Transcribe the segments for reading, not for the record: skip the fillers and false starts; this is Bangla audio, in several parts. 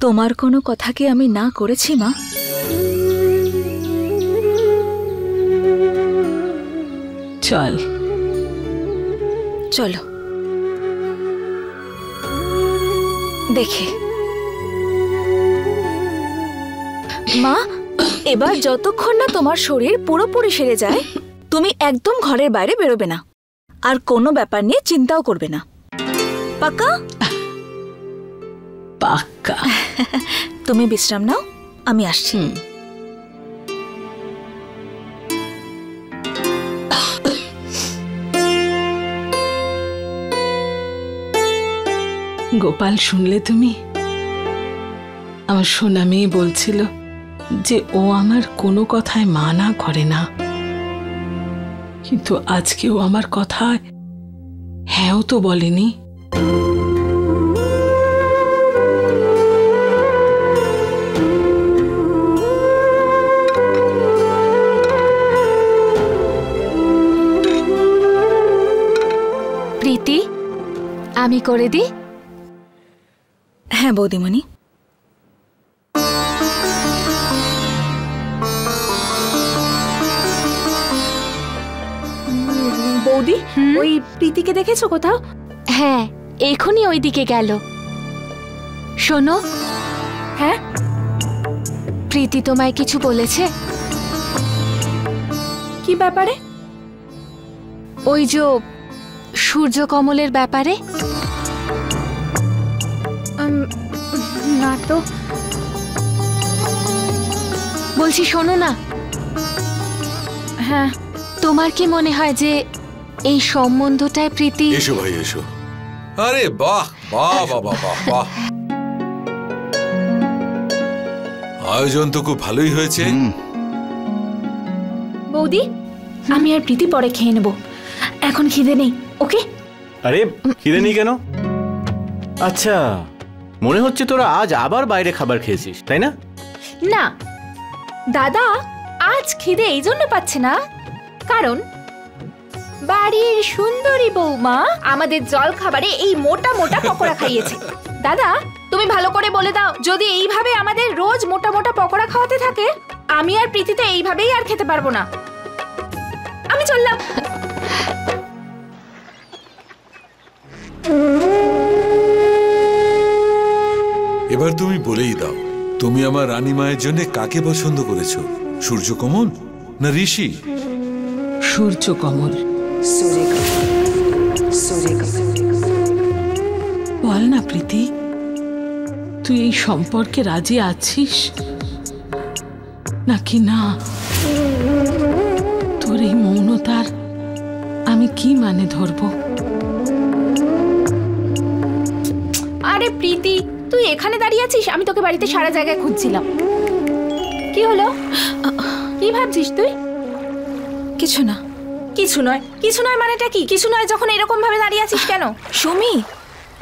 তোমার কোনো কথা কি আমি না করেছি মা? চল চলো দেখে। মা, এবার যতক্ষণ না তোমার শরীর পুরোপুরি সেরে যায় তুমি একদম ঘরের বাইরে বেরোবে না, আর কোনো ব্যাপার নিয়ে চিন্তাও করবে না। পাক্কা? পাক্কা। তুমি বিশ্রাম নাও, আমি আসছি। গোপাল, শুনলে তুমি? আমার সোনা মেয়ে বলছিল যে ও আমার কোনো কথায় মানা করে না, কিন্তু আজকে ও আমার কথায় হ্যাঁও তো বলেনি। প্রীতি, আমি করে দিই? হ্যাঁ বৌদিমণি। বৌদি, ওই প্রীতিকে দেখেছো কোথাও? হ্যাঁ, এখনই ওই দিকে গেল। শোনো। হ্যাঁ? প্রীতি তোমায় কিছু বলেছে? কি ব্যাপারে? ওই যে সূর্যকমলের ব্যাপারে। না তো। বলছি শোনো না। হ্যাঁ। তোমার কি মনে হয় যে এই সম্বন্ধটায় প্রীতি? এসো ভাই এসো। আরে বাহ বাহ বাহ বাহ বাহ, আয়োজন তো খুব ভালোই হয়েছে। বৌদি, আমি আর প্রীতি পরে খেয়ে নেব, এখন খিদে নেই। ওকে? আরে খিদে নেই কেন? আচ্ছা, মনে হচ্ছে তোরা আজ আবার বাইরে খাবার খেয়েছিস, তাই না? না দাদা, আজ খিদে এই জন্য পাচ্ছে না, কারণ বাড়ির সুন্দরী বৌমা আমাদের জল খাবারে এই মোটা মোটা পকোড়া খাইয়েছে। দাদা, তুমি ভালো করে বলে দাও, যদি এইভাবে আমাদের রোজ মোটা মোটা পকোড়া খাওয়াতে থাকে, আমি আর প্রীতিতে এইভাবেই আর খেতে পারবো না। আমি চললাম। এবার তুমি বলেই দাও, তুমি আমার রানী মায়ের জন্য কাকে পছন্দ করেছো? সূর্যকমল না ঋষি? সূর্যকমল। বল না প্রীতি, তুই এই সম্পর্কে রাজি আছিস নাকি না? তোর এই মৌনতার আমি কি মানে ধরবো? আরে প্রীতি, তুই এখানে দাঁড়িয়ে আছিস, আমি তোকে বাড়িতে সারা জায়গায় খুঁজছিলাম। কি হলো? কি ভাবছিস তুই? কিছু না। কিছু নয়? কিছু নয় মানেটা কি? কিছু নয় যখন এরকম ভাবে দাঁড়িয়ে আছিস কেন? সুমি,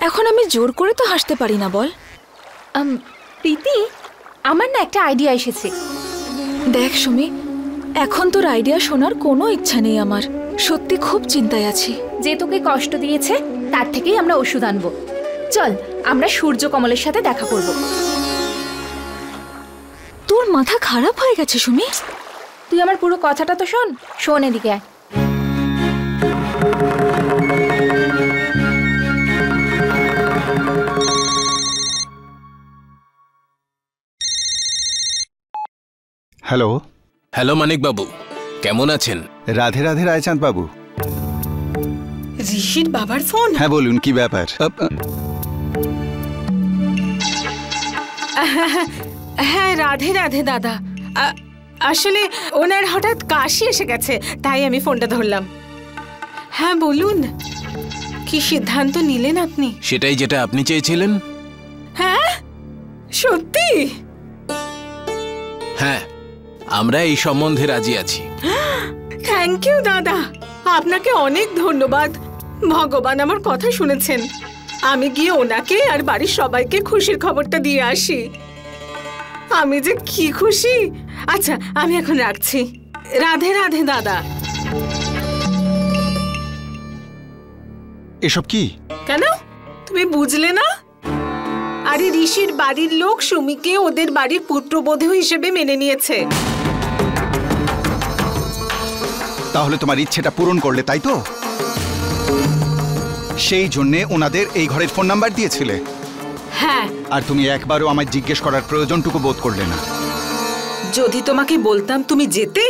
এখন আমি জোর করে তো হাসতে পারি না, বল। প্রীতি, আমার না একটা আইডিয়া এসেছে। দেখ সুমি, এখন তোর আইডিয়া শোনার কোনো ইচ্ছা নেই আমার। সত্যি খুব চিন্তায় আছি। যে তোকে কষ্ট দিয়েছে তার থেকেই আমরা ওষুধ আনবো। চল, আমরা সূর্যকমলের সাথে দেখা করব। তোর মাথা খারাপ হয়ে গেছে সুমি? তুই আমার পুরো কথাটা তো শোন। শোন, এদিকে আয়। হ্যালো। হ্যালো মানিক বাবু, কেমন আছেন? রাধে রাধে রায়চাঁদ বাবু। ঋষির বাবার ফোন? হ্যাঁ বলুন, কি ব্যাপার? হ্যাঁ, রাধে রাধে দাদা। আসলে ওনার হঠাৎ কাশি এসে গেছে, তাই আমি ফোনটা ধরলাম। হ্যাঁ বলুন, কি সিদ্ধান্ত নিলেন আপনি? সেটাই যেটা আপনি চেয়েছিলেন। হ্যাঁ সত্যি? হ্যাঁ, আমরা এই সম্বন্ধে রাজি আছি। থ্যাংক ইউ দাদা, আপনাকে অনেক ধন্যবাদ। ভগবান আমার কথা শুনেছেন। আমি গিয়ে ওনাকে আর বাড়ির সবাইকে খুশির খবরটা দিয়ে আসি। আমি যে কি খুশি। আচ্ছা, আমি এখন রাখছি। রাধে রাধে দাদা। এসব কি? কেন, তুমি বুঝলে না? আরে ঋষির বাড়ির লোক সুমিকে ওদের বাড়ির পুত্রবধূ হিসেবে মেনে নিয়েছে। তাহলে তোমার ইচ্ছেটা পূরণ করলে, তাই তো? সেই জন্যে ওনাদের এই ঘরের ফোন নাম্বার দিয়েছিলে। হ্যাঁ, আর তুমি একবারও আমায় জিজ্ঞেস করার প্রয়োজনটুকু বোধ করলে না। যদি তোমাকে বলতাম তুমি যেতে,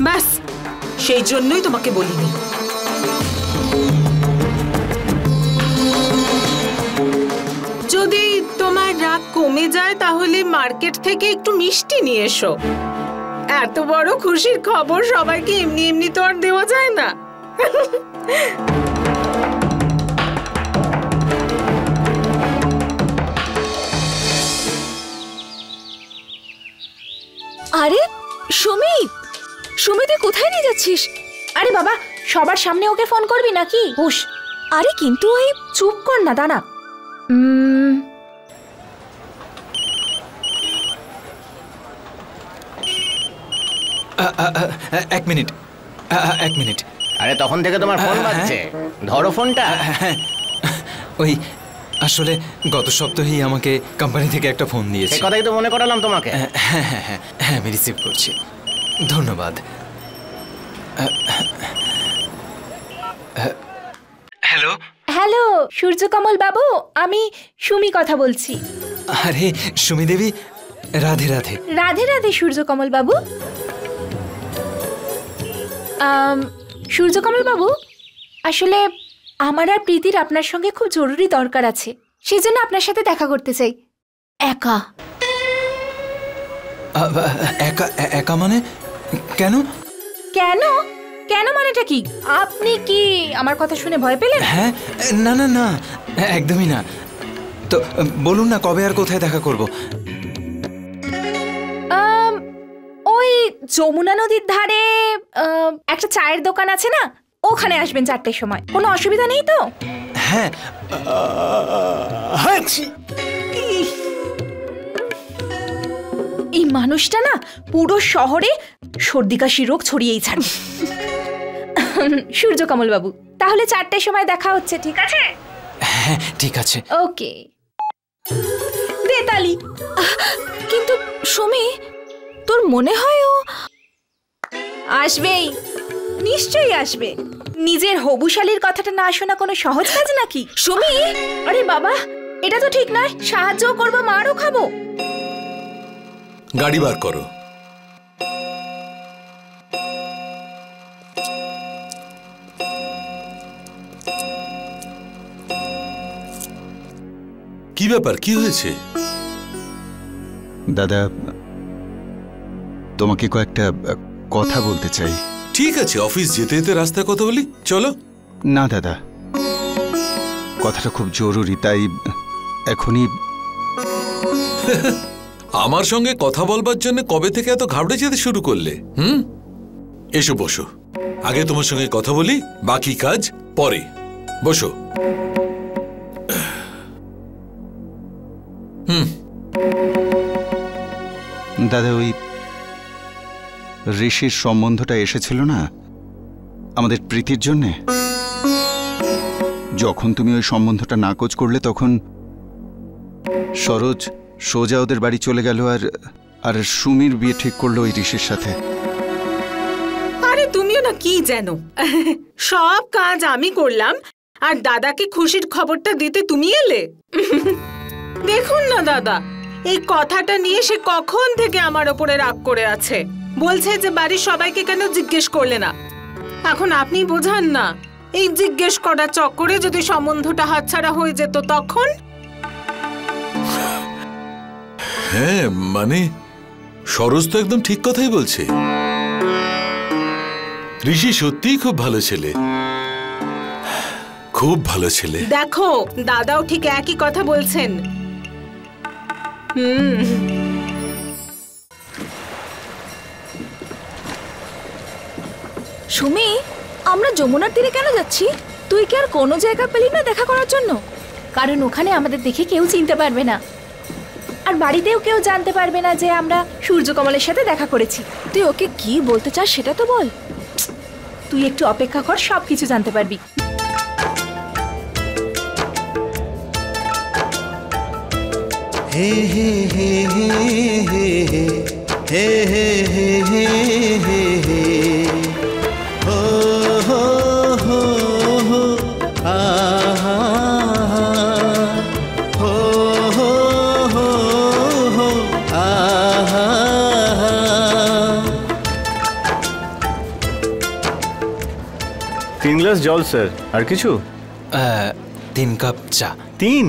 ব্যাস সেই জন্যই তোমাকে বলিনি। যদি তোমার রাগ কমে যায় তাহলে মার্কেট থেকে একটু মিষ্টি নিয়ে এসো। এত বড় খুশির খবর সবাইকে এমনি এমনি তো আর দেওয়া যায় না। আরে সুমি, সুমি তুই কোথায় নিয়ে যাচ্ছিস? আরে বাবা, সবার সামনে ওকে ফোন করবি নাকি? হুশ। আরে কিন্তু ওই চুপ কর না, দাঁড়া। এক মিনিট, এক মিনিট। আরে তখন থেকে তোমার ফোন বাজছে, ধরো ফোনটা। ওই আসলে গত সপ্তাহেই আমাকে কোম্পানি থেকে একটা ফোন দিয়েছে। সে কথাই তো মনে করালাম তোমাকে। হ্যাঁ হ্যাঁ হ্যাঁ হ্যাঁ, আমি রিসিভ করছি, ধন্যবাদ। হ্যালো হ্যালো সূর্যকমল বাবু, আমি সুমি কথা বলছি। আরে সুমি দেবী, রাধে রাধে। রাধে রাধে সূর্যকমল বাবু। সূর্যকমল বাবু, আসলে আমার আর প্রীতির আপনার সঙ্গে খুব জরুরি দরকার আছে, সেই জন্য আপনার সাথে দেখা করতে চাই। একা। একা? একা মানে কেন? কেন? কেন মানেটা কি? আপনি কি আমার কথা শুনে ভয় পেলেন? হ্যাঁ, না না না, একদমই না। তো বলুন না, কবে আর কোথায় দেখা করব? ওই যমুনা নদীর ধারে একটা চায়ের দোকান আছে না, ওখানে আসবেন 4টের সময়। কোনো অসুবিধা নেই তো? হ্যাঁ। এই মানুষটা না পুরো শহরে সর্দি কাশি রোগ ছড়িয়েই ছাড়ে। সূর্যকমল বাবু, তাহলে 4টের সময় দেখা হচ্ছে, ঠিক আছে? হ্যাঁ ঠিক আছে। ওকে। দে তালি। কিন্তু সুমি, তোর মনে হয় ও আসবেই, নিশ্চয়ই আসবে। নিজের হবুশালীর কথাটা না শোনা কোনো সহজ কাজ নাকি? সুমি? আরে বাবা, এটা তো ঠিক নয়। সাহায্য করবো, মারও খাবো। গাড়ি বার করো। কি ব্যাপার, কি হয়েছে? দাদা, তোমাকে কয়েকটা কথা বলতে চাই। ঠিক আছে, অফিস যেতে যেতে রাস্তায় কথা বলি, চলো। না দাদা, কথাটা খুব জরুরি, তাই এখনই। আমার সঙ্গে কথা বলবার জন্য কবে থেকে এত ঘাবড়ে যেতে শুরু করলে? এসো বসো, আগে তোমার সঙ্গে কথা বলি, বাকি কাজ পরে। বসো। দাদা, ওই ঋষির সম্বন্ধটা এসেছিল না আমাদের প্রীতির জন্যে, যখন তুমি ওই সম্বন্ধটা নাকচ করলে তখন সরোজ সোজা ওদের বাড়ি চলে গেল আর সুমির বিয়ে ঠিক করলো ওই ঋষির সাথে। আরে তুমিও না কি জানো, সব কাজ আমি করলাম আর দাদাকে খুশির খবরটা দিতে তুমি এলে। দেখুন না দাদা, এই কথাটা নিয়ে সে কখন থেকে আমার ওপরে রাগ করে আছে, বলছে যে বাড়ির সবাইকে কেন জিজ্ঞেস করলে না। এখন আপনি বোঝান না, এই জিজ্ঞেস করার চক্করে যদি সম্বন্ধটা হাতছাড়া হয়ে যেত তখন। হ্যাঁ মানে সরোজ তো একদম ঠিক কথাই বলছে। ঋষি সত্যিই খুব ভালো ছেলে, খুব ভালো ছেলে। দেখো, দাদাও ঠিক একই কথা বলছেন। সুমি, আমরা যমুনার তীরে কেন যাচ্ছি? তুই কি আর কোনো জায়গা পেলি না দেখা করার জন্য? কারণ ওখানে আমাদের দেখে কেউ চিনতে পারবে না, আর বাড়িতেও কেউ জানতে পারবে না যে আমরা সূর্যকমলের সাথে দেখা করেছি। তুই ওকে কি বলতে চাস সেটা তো বল। তুই একটু অপেক্ষা কর, সবকিছু জানতে পারবি। हे हे हे हे हे हे हे हे हे हे हे हो हो हो हो आ हा हो हो हो हो आ हा 3 গ্লাস জল স্যার, আর কিছু? 3 কাপ চা। 3?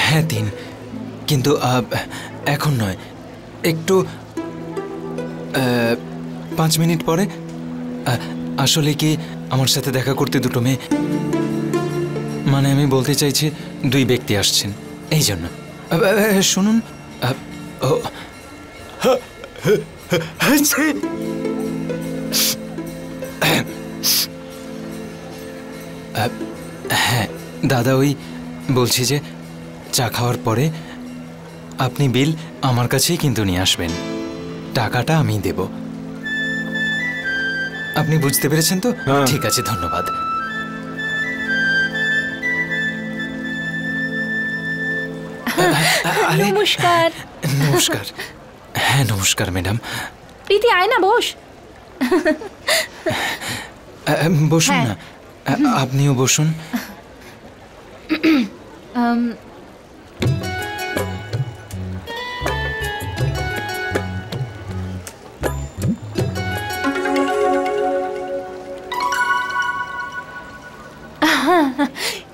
হ্যাঁ 3, কিন্তু এখন নয়, একটু 5 মিনিট পরে। আসলে কি আমার সাথে দেখা করতে দুটো মেয়ে, মানে আমি বলতে চাইছি 2 ব্যক্তি আসছেন, এই জন্য। শুনুন, হ্যাঁ দাদা, ওই বলছি যে চা খাওয়ার পরে আপনি বিল আমার কাছেই কিন্তু নিয়ে আসবেন, টাকাটা আমি দেব। আপনি বুঝতে পেরেছেন তো? ঠিক আছে, ধন্যবাদ। নমস্কার। নমস্কার। হ্যাঁ নমস্কার ম্যাডাম। প্রীতি, আয় না, বস। বসুন না, আপনিও বসুন।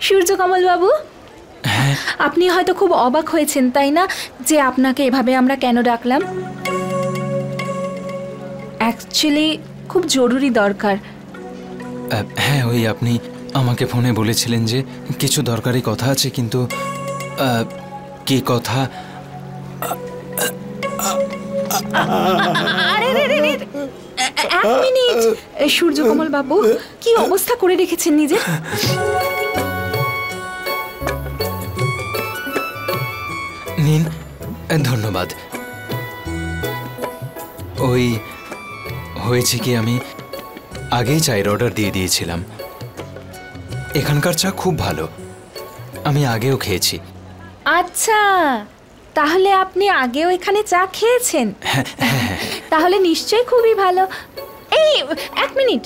সূর্যকমল বাবু, আপনি হয়তো খুব অবাক হয়েছেন, তাই না, যে আপনাকে এভাবে আমরা কেন ডাকলাম? অ্যাকচুয়ালি খুব জরুরি দরকার। হ্যাঁ, ওই আপনি আমাকে ফোনে বলেছিলেন যে কিছু দরকারি কথা আছে, কিন্তু কি কথা? এক মিনিট, সূর্যকমল বাবু, কি অবস্থা করে রেখেছেন নিজের। নিন, ধন্যবাদ। ওই হয়েছে কি, আমি আগেই চায়ের অর্ডার দিয়ে দিয়েছিলাম। এখানকার চা খুব ভালো, আমি আগেও খেয়েছি। আচ্ছা, তাহলে আপনি আগেও এখানে চা খেয়েছেন? তাহলে নিশ্চয়ই খুবই ভালো। এই এক মিনিট,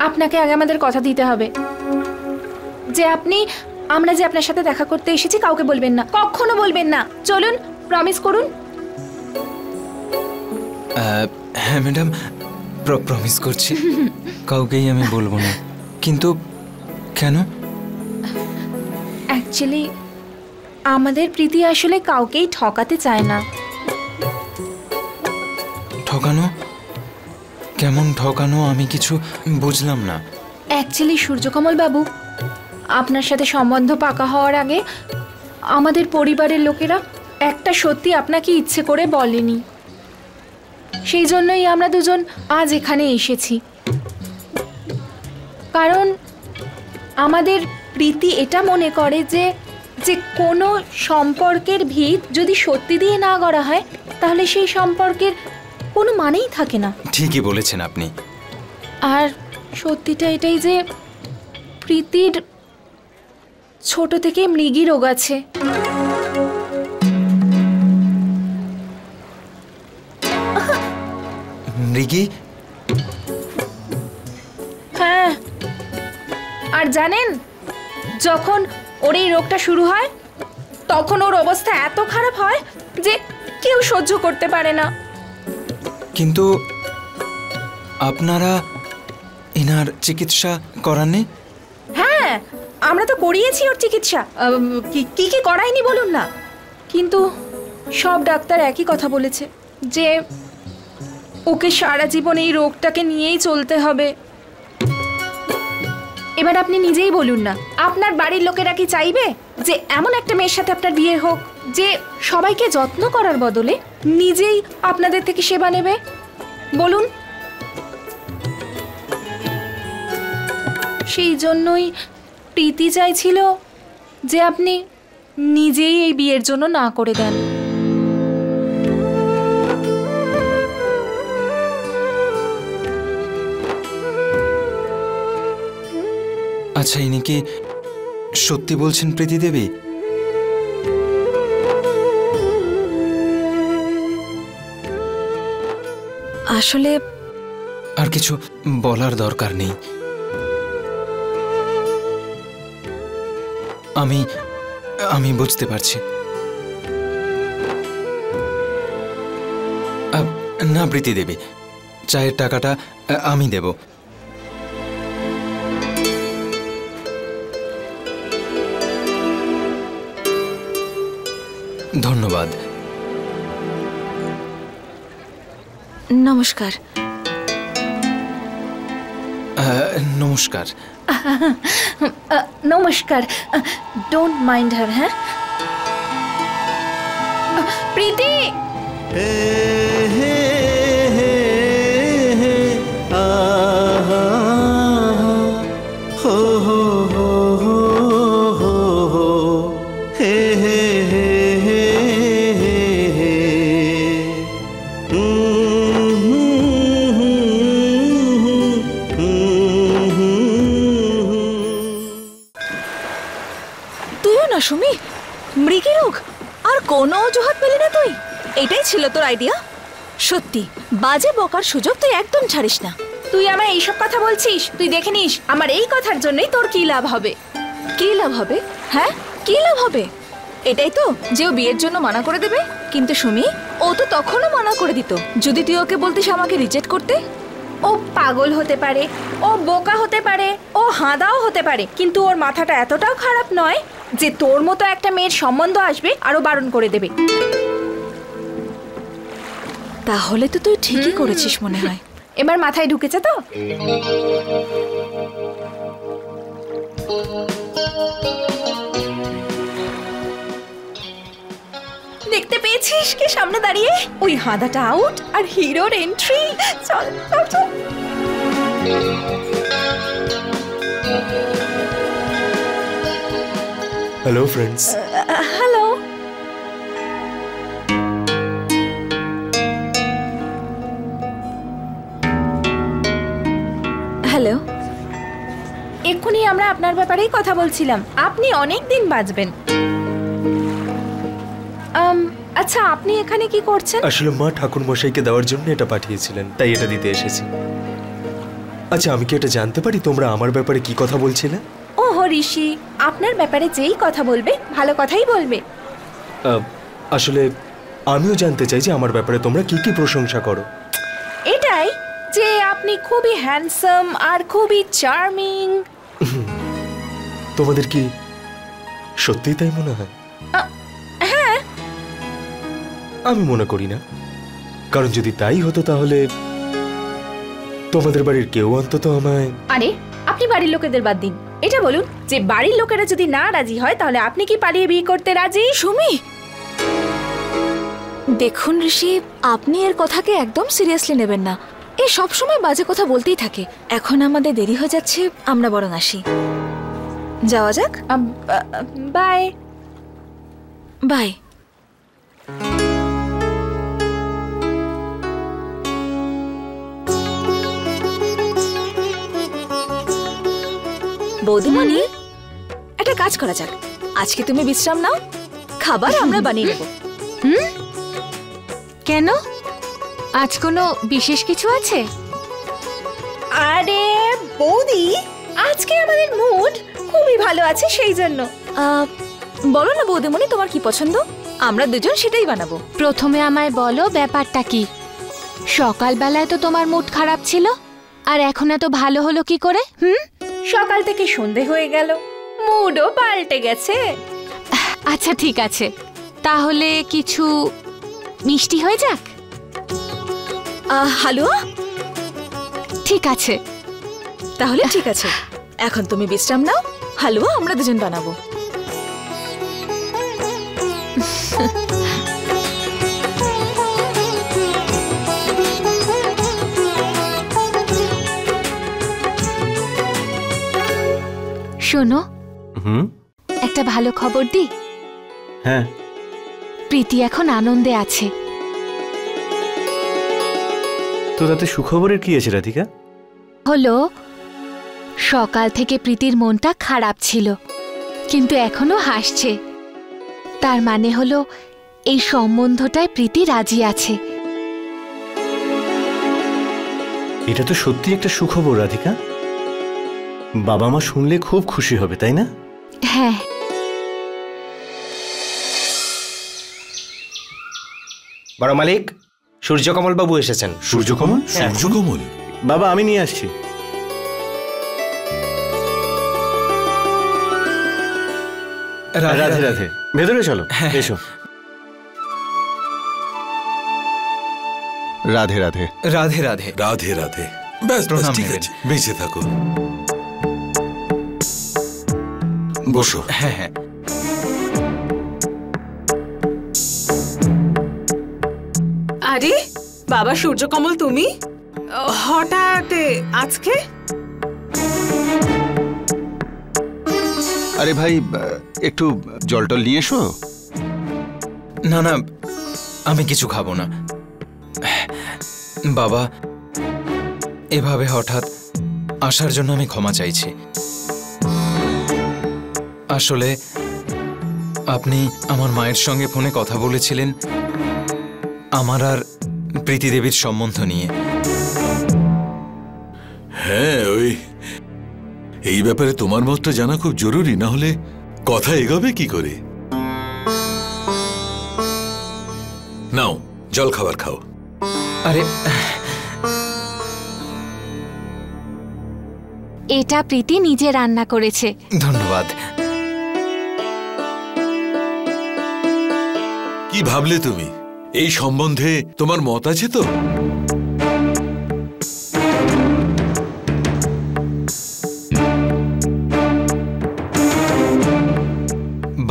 আপনাকে আগে আমাদের কথা দিতে হবে যে আমরা যে আপনার সাথে দেখা করতে এসেছি কাউকে বলবেন না, কখনো বলবেন না। চলুন, প্রমিস করুন। হ্যাঁ ম্যাডাম, প্রমিস করছি, কাউকেই আমি বলবো না। কিন্তু কেন? অ্যাকচুয়ালি আমাদের প্রীতি আসলে কাউকেই ঠকাতে চায় না। ঠকানো? কেমন ঠকানো? আমি কিছু বুঝলাম না। অ্যাকচুয়ালি সূর্যকমল বাবু, আপনার সাথে সম্বন্ধ পাকা হওয়ার আগে আমাদের পরিবারের লোকেরা একটা সত্যি আপনাকে ইচ্ছে করে বলেনি, সেই জন্যই আমরা দুজন আজ এখানে এসেছি। কারণ আমাদের প্রীতি এটা মনে করে যে কোনো সম্পর্কের ভিত যদি সত্যি দিয়ে না গড়া হয় তাহলে সেই সম্পর্কের কোনো মানেই থাকে না। ঠিকই বলেছেন আপনি। আর সত্যিটা এটাই যে প্রীতির ছোট থেকে মৃগী রোগ আছে। মৃগী? হ্যাঁ, আর জানেন, যখন ওর এই রোগটা শুরু হয় তখন ওর অবস্থা এত খারাপ হয় যে কেউ সহ্য করতে পারে না। কিন্তু আপনারা এনার চিকিৎসা করাননি? হ্যাঁ, আমরা তো করিয়েছি ওর চিকিৎসা। কি কি করায়নি বলুন না। কিন্তু সব ডাক্তার একই কথা বলেছে যে ওকে সারা জীবন এই রোগটাকে নিয়েই চলতে হবে। এবার আপনি নিজেই বলুন না, আপনার বাড়ির লোকেরা কি চাইবে যে এমন একটা মেয়ের সাথে আপনার বিয়ে হোক যে সবাইকে যত্ন করার বদলে নিজেই আপনাদের থেকে সেবা নেবে? বলুন। সেই জন্যই প্রীতি চাইছিল যে আপনি নিজেই এই বিয়ের জন্য না করে দেন। আচ্ছা, ইনি কি সত্যি বলছেন প্রীতি দেবী? আসলে আর কিছু বলার দরকার নেই। আমি বুঝতে পারছি। না প্রীতি দেবী, চায়ের টাকাটা আমি দেব। ধন্যবাদ। নমস্কার। নমস্কার। নমস্কার। ডোন্ট মাইন্ড হার। হ্যাঁ প্রীতি। তুইও না সুমি, মৃগী রোগ আর কোনো অজুহাত পেলি না তুই? এটাই ছিল তোর আইডিয়া? সত্যি বাজে বকার সুযোগ তুই একদম ছাড়িস না। তুই আমায় এইসব কথা বলছিস? তুই দেখে নিস আমার এই কথার জন্যই তোর কি লাভ হবে। কি লাভ হবে? হ্যাঁ কি লাভ হবে? এটাই তো যে ও বিয়ের জন্য মানা করে দেবে। কিন্তু সুমি, ও তো তখনও মানা করে দিত যদি তুই ওকে বলতিস আমাকে রিজেক্ট করতে। ও পাগল হতে পারে, ও বোকা হতে পারে, ও হাঁদাও হতে পারে, কিন্তু ওর মাথাটা এতটাও খারাপ নয় যে তোর মতো একটা মেয়ের সম্বন্ধ আসবে আরো বারণ করে দেবে। তাহলে তো তুই ঠিকই করেছিস মনে হয়। এবার মাথায় ঢুকেছে তো? দেখতে পেয়েছিস কে সামনে দাঁড়িয়ে? ওই হাঁদাটা আউট আর হিরোর এন্ট্রি। চল চল চল। Hello friends. হ্যালো। হ্যালো। এক্ষুনি আমরা আপনার ব্যাপারেই কথা বলছিলাম। আপনি অনেক দিন বাঁচবেন। আচ্ছা, আপনি এখানে কি করছেন? আসলে মা ঠাকুর মশাইকে দেওয়ার জন্য এটা পাঠিয়েছিলেন, তাই এটা দিতে এসেছি। আচ্ছা, আমি কি এটা জানতে পারি তোমরা আমার ব্যাপারে কি কথা বলছিলে? ওহো ঋষি, আপনার ব্যাপারে যেই কথা বলবে ভালো কথাই বলবে। আসলে আমিও জানতে চাই যে আমার ব্যাপারে তোমরা কি কি প্রশংসা করো। এটাই যে আপনি খুবই হ্যান্ডসাম আর খুবই চার্মিং। তোমাদের কি সত্যিই তাই মনে হয়? হ্যাঁ। আমি মনে করি না, কারণ যদি তাই হতো তাহলে তোমাদের বাড়ির কেউ অন্তত আমায়... আরে আপনি বাড়ির লোকেদের বাদ দিন, এটা বলুন যে বাড়ির লোকেরা যদি না রাজি হয় তাহলে আপনি কি পালিয়ে বিয়ে করতে রাজি? সুমি, দেখুন ঋষি, আপনি এর কথাকে একদম সিরিয়াসলি নেবেন না। এ সব সময় বাজে কথা বলতেই থাকে। এখন আমাদের দেরি হয়ে যাচ্ছে, আমরা বরং আসি। যাওয়া যাক। Bye bye. বৌদিমণি, একটা কাজ করা যাক। আজকে তুমি বিশ্রাম নাও, খাবার আমরা বানিয়ে নেব। কেন? আজ কোনো বিশেষ কিছু আছে? আরে বৌদি, আজকে আমাদের মুড খুবই ভালো আছে, সেই জন্য। বলো না বৌদিমণি, তোমার কি পছন্দ? আমরা দুজন সেটাই বানাবো। প্রথমে আমায় বলো ব্যাপারটা কি। সকালবেলায় তো তোমার মুড খারাপ ছিল, আর এখন এত ভালো হলো কি করে? সকাল থেকে সন্ধে হয়ে গেল, মুডও পাল্টে গেছে। আচ্ছা ঠিক আছে, তাহলে কিছু মিষ্টি হয়ে যাক। হালুয়া? ঠিক আছে, তাহলে ঠিক আছে। এখন তুমি বিশ্রাম নাও, হালুয়া আমরা দুজন বানাবো। শোনো, একটা ভালো খবর দি। হ্যাঁ। প্রীতি এখন আনন্দে আছে। তো তাতে সুখবরের কি আছে রাধিকা? হলো, সকাল থেকে প্রীতির মনটা খারাপ ছিল, কিন্তু এখনো হাসছে। তার মানে হলো এই সম্বন্ধটায় প্রীতি রাজি আছে। এটা তো সত্যি একটা সুখবর রাধিকা। বাবা মা শুনলে খুব খুশি হবে, তাই না? হ্যাঁ। বড় মালিক, সূর্যকমল বাবু এসেছেন। সূর্যকমল? সূর্যকমল? বাবা আমি নিয়ে আসছি। রাধে রাধে, ভেতরে চলো। এসো। রাধে রাধে। রাধে রাধে। রাধে রাধে। ব্যাস ব্যাস, ঠিক আছে, বেঁচে থাকো। বসো। হ্যাঁ হ্যাঁ। আরে বাবা সূর্যকমল, তুমি হঠাৎ আজকে? আরে ভাই, একটু জল টল নিয়ে এসো। না না, আমি কিছু খাবো না। বাবা, এভাবে হঠাৎ আসার জন্য আমি ক্ষমা চাইছি। আসলে আপনি আমার মায়ের সঙ্গে ফোনে কথা বলেছিলেন আমার আর প্রীতি দেবীর সম্বন্ধ নিয়ে। হ্যাঁ, এই ব্যাপারে তোমার মতটা জানা খুব জরুরি, না হলে কথা এগোবে কি করে? নাও, জল খাবার খাও। আরে, এটা প্রীতি নিজে রান্না করেছে। ধন্যবাদ। কি ভাবলে তুমি? এই সম্বন্ধে তোমার মত আছে তো?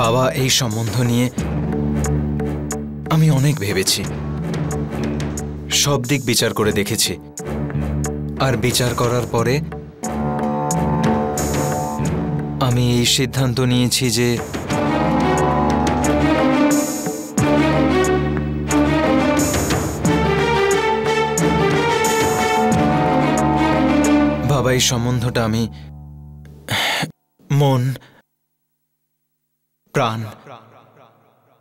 বাবা, এই সম্বন্ধ নিয়ে আমি অনেক ভেবেছি, সব দিক বিচার করে দেখেছি, আর বিচার করার পরে আমি এই সিদ্ধান্ত নিয়েছি যে বাবা, এই সম্বন্ধটা আমি মন, প্রাণ,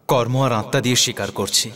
কর্ম আর আত্মা দিয়ে স্বীকার করছি।